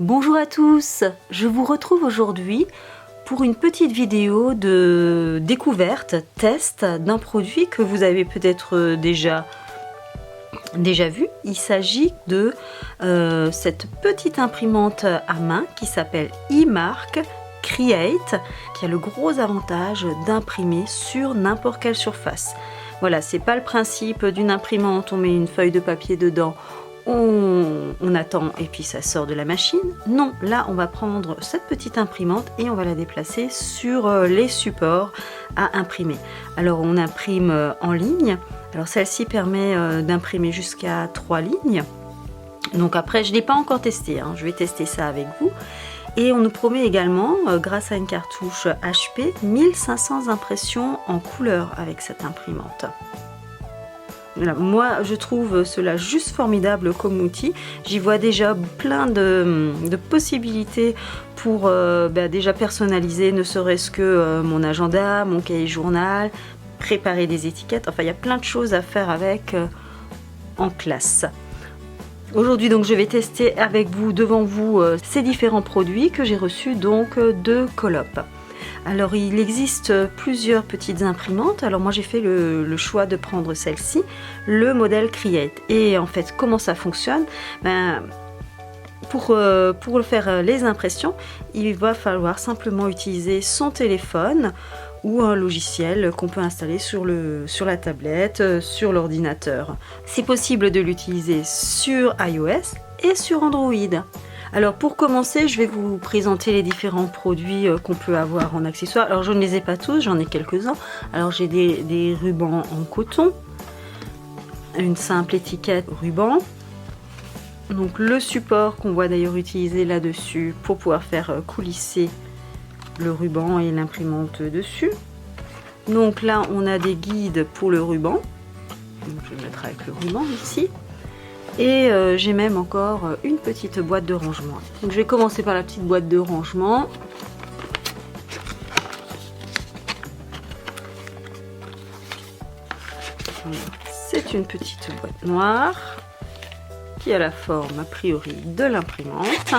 Bonjour à tous, je vous retrouve aujourd'hui pour une petite vidéo de découverte, test d'un produit que vous avez peut-être déjà vu. Il s'agit de cette petite imprimante à main qui s'appelle iMark Create, qui a le gros avantage d'imprimer sur n'importe quelle surface. Voilà, c'est pas le principe d'une imprimante, on met une feuille de papier dedans, on attend et puis ça sort de la machine. Non, là on va prendre cette petite imprimante et on va la déplacer sur les supports à imprimer. Alors on imprime en ligne. Alors celle-ci permet d'imprimer jusqu'à 3 lignes. Donc après je ne l'ai pas encore testé, hein. Je vais tester ça avec vous. Et on nous promet également, grâce à une cartouche HP, 1500 impressions en couleur avec cette imprimante. Voilà, moi je trouve cela juste formidable comme outil. J'y vois déjà plein de possibilités pour déjà personnaliser ne serait-ce que mon agenda, mon cahier journal, préparer des étiquettes. Enfin il y a plein de choses à faire avec en classe. Aujourd'hui donc je vais tester avec vous, devant vous, ces différents produits que j'ai reçus donc de Coop. Alors il existe plusieurs petites imprimantes. Alors moi j'ai fait le choix de prendre celle-ci, le modèle Create. Et en fait comment ça fonctionne? Pour faire les impressions, il va falloir simplement utiliser son téléphone ou un logiciel qu'on peut installer sur la tablette, sur l'ordinateur. C'est possible de l'utiliser sur iOS et sur Android. Alors pour commencer, je vais vous présenter les différents produits qu'on peut avoir en accessoires. Alors je ne les ai pas tous, j'en ai quelques-uns. Alors j'ai des rubans en coton, une simple étiquette ruban. Donc le support qu'on voit d'ailleurs utiliser là-dessus pour pouvoir faire coulisser le ruban et l'imprimante dessus. Donc là on a des guides pour le ruban. Donc, je vais mettre avec le ruban ici. Et j'ai même encore une petite boîte de rangement. Donc je vais commencer par la petite boîte de rangement. C'est une petite boîte noire qui a la forme a priori de l'imprimante.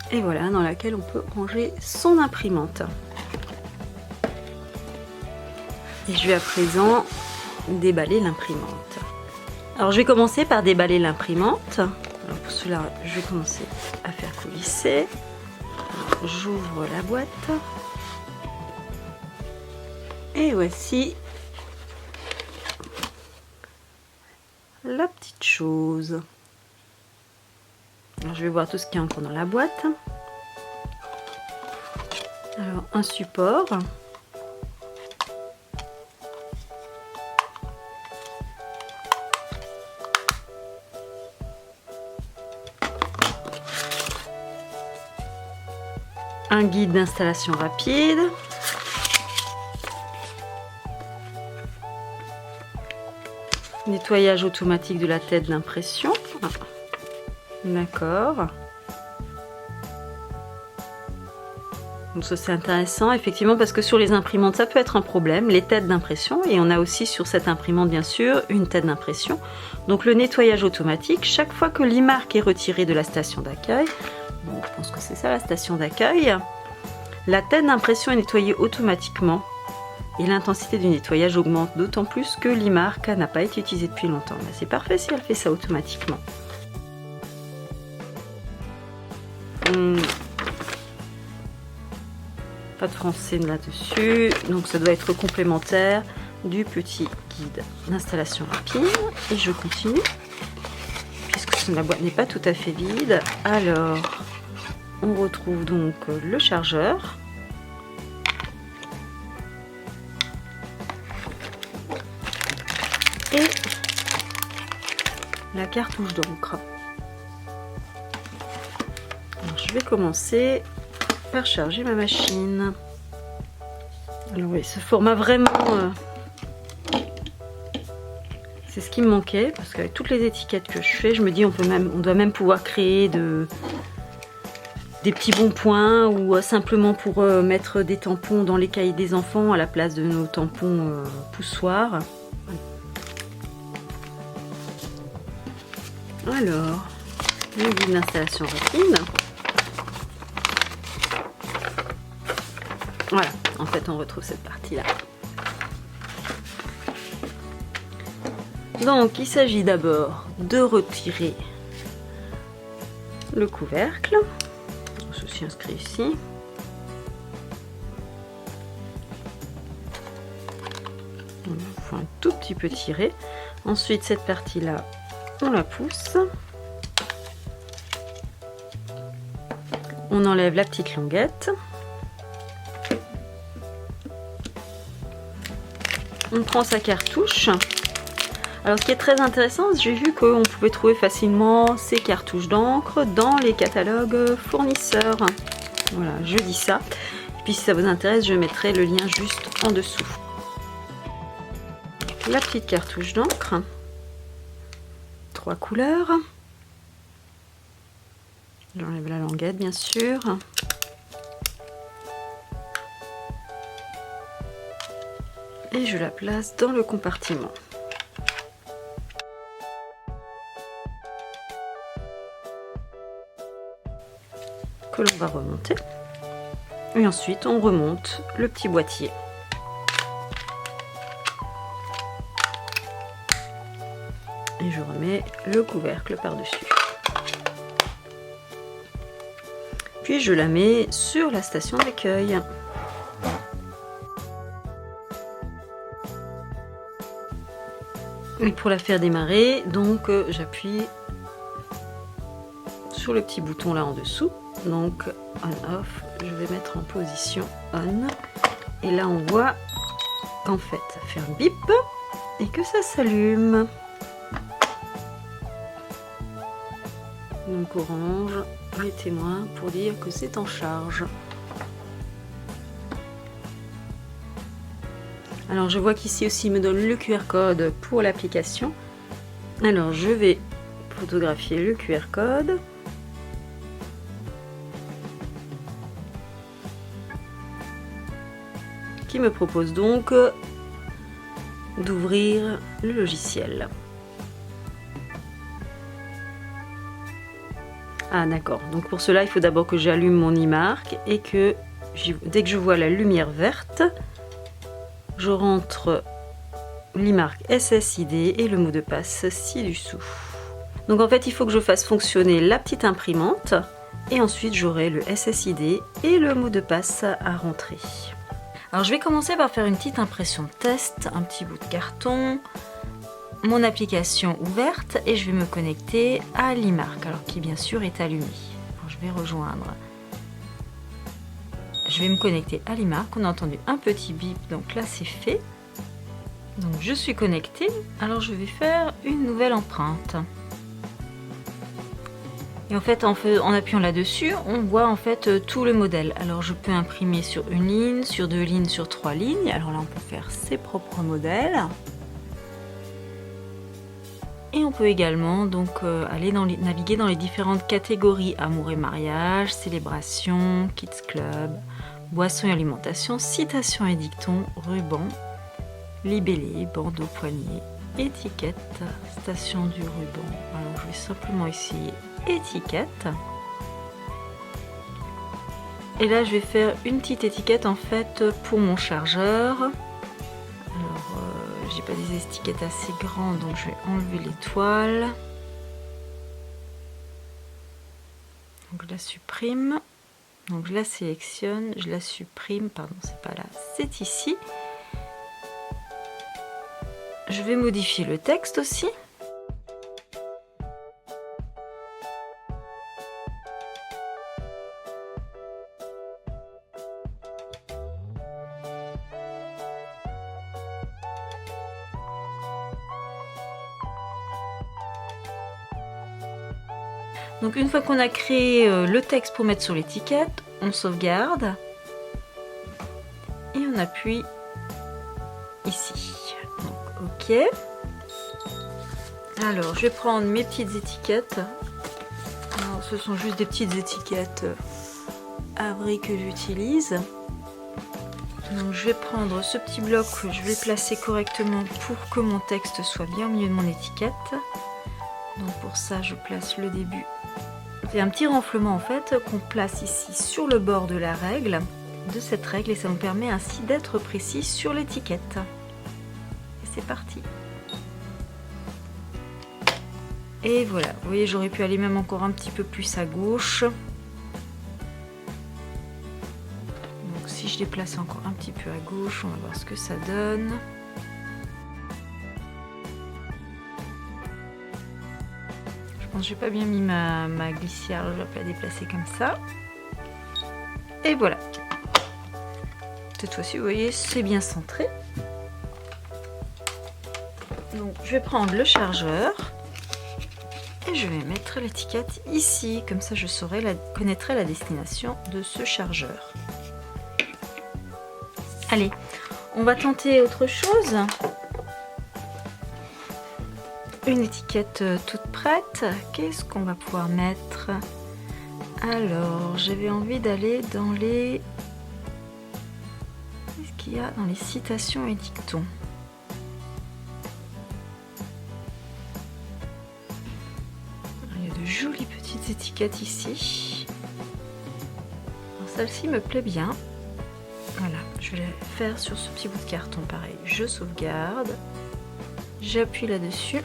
Et voilà, dans laquelle on peut ranger son imprimante. Et je vais à présent déballer l'imprimante. Alors je vais commencer par déballer l'imprimante. Pour cela je vais commencer à faire coulisser. J'ouvre la boîte et voici la petite chose. Alors, je vais voir tout ce qu'il y a encore dans la boîte. Alors un support, un guide d'installation rapide, nettoyage automatique de la tête d'impression. Ah, d'accord. Donc ça c'est intéressant effectivement parce que sur les imprimantes ça peut être un problème, les têtes d'impression, et on a aussi sur cette imprimante bien sûr une tête d'impression. Donc le nettoyage automatique, chaque fois que l'iMark est retiré de la station d'accueil, donc je pense que c'est ça la station d'accueil, la tête d'impression est nettoyée automatiquement et l'intensité du nettoyage augmente, d'autant plus que l'iMark n'a pas été utilisée depuis longtemps. C'est parfait si elle fait ça automatiquement. Pas de français là-dessus, donc ça doit être complémentaire du petit guide d'installation rapide. Et je continue, puisque la boîte n'est pas tout à fait vide. Alors, on retrouve donc le chargeur. Et la cartouche d'encre. Je vais commencer par charger ma machine. Alors oui, ce format vraiment, c'est ce qui me manquait, parce qu'avec toutes les étiquettes que je fais, je me dis on doit même pouvoir créer des petits bons points ou simplement pour mettre des tampons dans les cahiers des enfants à la place de nos tampons poussoirs. Alors, le guide d'installation rapide. Voilà, en fait on retrouve cette partie-là. Donc il s'agit d'abord de retirer le couvercle. Ceci inscrit ici. Il faut un tout petit peu tirer. Ensuite cette partie-là, on la pousse. On enlève la petite languette. On prend sa cartouche. Alors ce qui est très intéressant, j'ai vu qu'on pouvait trouver facilement ces cartouches d'encre dans les catalogues fournisseurs. Voilà, je dis ça. Et puis si ça vous intéresse, je mettrai le lien juste en dessous. La petite cartouche d'encre. 3 couleurs. J'enlève la languette bien sûr. Et je la place dans le compartiment. Que l'on va remonter. Et ensuite on remonte le petit boîtier. Et je remets le couvercle par-dessus. Puis je la mets sur la station d'accueil. Et pour la faire démarrer, donc j'appuie sur le petit bouton là en dessous. Donc on off, je vais mettre en position on. Et là on voit qu'en fait ça fait un bip et que ça s'allume. Donc orange, les témoins pour dire que c'est en charge. Alors je vois qu'ici aussi il me donne le QR code pour l'application. Alors je vais photographier le QR code. Qui me propose donc d'ouvrir le logiciel. Ah d'accord, donc pour cela il faut d'abord que j'allume mon e-mark et que dès que je vois la lumière verte, je rentre l'e-mark SSID et le mot de passe ci-dessous. Donc en fait il faut que je fasse fonctionner la petite imprimante et ensuite j'aurai le SSID et le mot de passe à rentrer. Alors je vais commencer par faire une petite impression de test, un petit bout de carton, mon application ouverte et je vais me connecter à l'e-mark, alors qui bien sûr est allumé. Alors, je vais rejoindre. Je vais me connecter à l'e-mark, on a entendu un petit bip, donc là c'est fait. Donc je suis connectée, alors je vais faire une nouvelle empreinte. Et en fait, en appuyant là-dessus, on voit en fait tout le modèle. Alors je peux imprimer sur une ligne, sur 2 lignes, sur 3 lignes. Alors là, on peut faire ses propres modèles. Et on peut également donc naviguer dans les différentes catégories amour et mariage, célébration, kids club, boissons et alimentation, citations et dictons, ruban, libellé, bandeau poignet, étiquette, station du ruban. Alors je vais simplement essayer étiquette. Et là je vais faire une petite étiquette en fait pour mon chargeur. Alors j'ai pas des étiquettes assez grandes donc je vais enlever l'étoile. Donc je la supprime. Donc je la sélectionne, je la supprime, pardon c'est pas là, c'est ici. Je vais modifier le texte aussi. Donc une fois qu'on a créé le texte pour mettre sur l'étiquette, on sauvegarde et on appuie ici. Donc OK. Alors je vais prendre mes petites étiquettes. Alors, ce sont juste des petites étiquettes avril que j'utilise. Donc je vais prendre ce petit bloc que je vais placer correctement pour que mon texte soit bien au milieu de mon étiquette. Donc pour ça, je place le début. C'est un petit renflement en fait qu'on place ici sur le bord de la règle, de cette règle, et ça nous permet ainsi d'être précis sur l'étiquette. Et c'est parti. Et voilà, vous voyez, j'aurais pu aller même encore un petit peu plus à gauche. Donc si je déplace encore un petit peu à gauche, on va voir ce que ça donne. Je pense que j'ai pas bien mis ma glissière, je vais pas la déplacer comme ça. Et voilà. Cette fois-ci, vous voyez, c'est bien centré. Donc je vais prendre le chargeur. Et je vais mettre l'étiquette ici, comme ça je connaîtrai la destination de ce chargeur. Allez, on va tenter autre chose. Une étiquette toute prête. Qu'est-ce qu'on va pouvoir mettre? Alors, j'avais envie d'aller dans les... Qu'est-ce qu'il y a dans les citations et dictons? Jolies petites étiquettes ici. Celle-ci me plaît bien. Voilà, je vais la faire sur ce petit bout de carton pareil. Je sauvegarde, j'appuie là-dessus.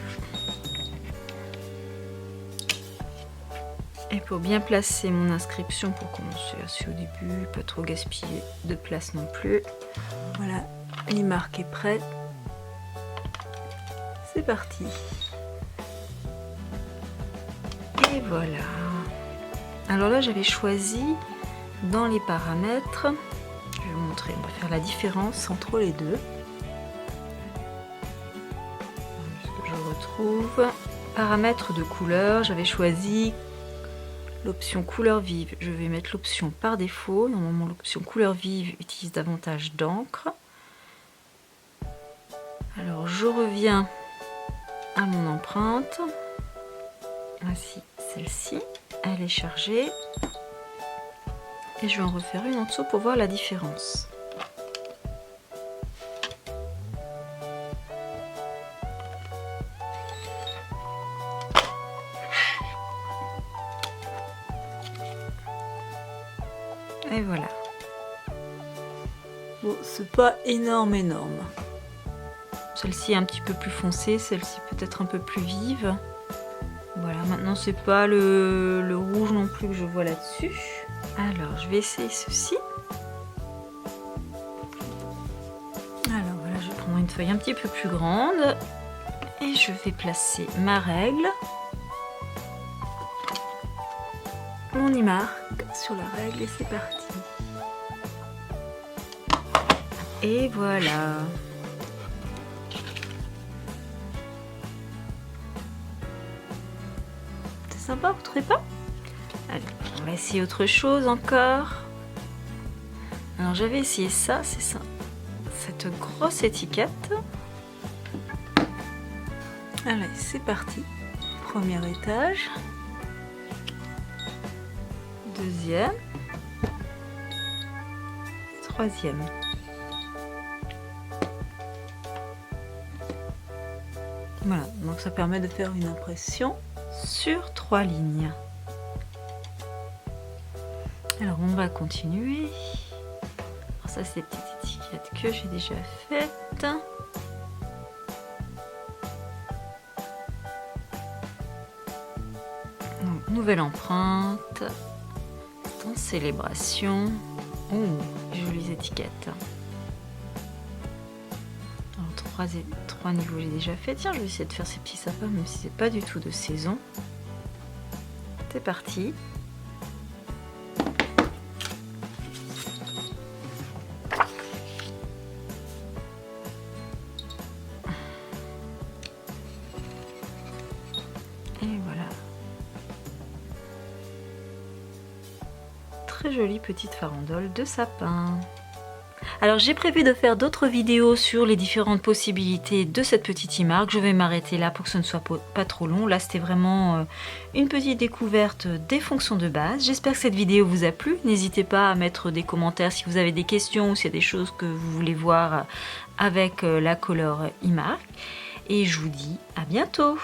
Et pour bien placer mon inscription, pour commencer assez au début, pas trop gaspiller de place non plus. Voilà, l'e-marque est prête. C'est parti. Et voilà. Alors là, j'avais choisi dans les paramètres, je vais vous montrer, on va faire la différence entre les deux. Ce que je retrouve, paramètres de couleur, j'avais choisi l'option couleur vive. Je vais mettre l'option par défaut. Normalement, l'option couleur vive utilise davantage d'encre. Alors, je reviens à mon empreinte. Voici celle-ci, elle est chargée. Et je vais en refaire une en dessous pour voir la différence. Et voilà. Bon, c'est pas énorme. Celle-ci est un petit peu plus foncée, celle-ci peut-être un peu plus vive. Voilà, maintenant c'est pas le rouge non plus que je vois là-dessus. Alors, je vais essayer ceci. Alors voilà, je vais prendre une feuille un petit peu plus grande. Et je vais placer ma règle. Mon e-marque sur la règle et c'est parti. Et voilà. Sympa, vous trouvez pas? Allez, on va essayer autre chose encore. Alors j'avais essayé ça, c'est ça, cette grosse étiquette. Allez, c'est parti. Premier étage, deuxième, troisième. Voilà, donc ça permet de faire une impression sur 3 lignes. Alors on va continuer. Alors ça c'est des petites étiquettes que j'ai déjà faites. Donc, nouvelle empreinte en célébration. Oh, jolies étiquettes. Alors 3 niveaux j'ai déjà fait. Tiens, je vais essayer de faire ces petits sapins même si c'est pas du tout de saison. C'est parti. Et voilà. Très jolie petite farandole de sapin. Alors j'ai prévu de faire d'autres vidéos sur les différentes possibilités de cette petite e-marque. Je vais m'arrêter là pour que ce ne soit pas trop long. Là c'était vraiment une petite découverte des fonctions de base. J'espère que cette vidéo vous a plu. N'hésitez pas à mettre des commentaires si vous avez des questions ou s'il y a des choses que vous voulez voir avec la couleur e-marque. Et je vous dis à bientôt.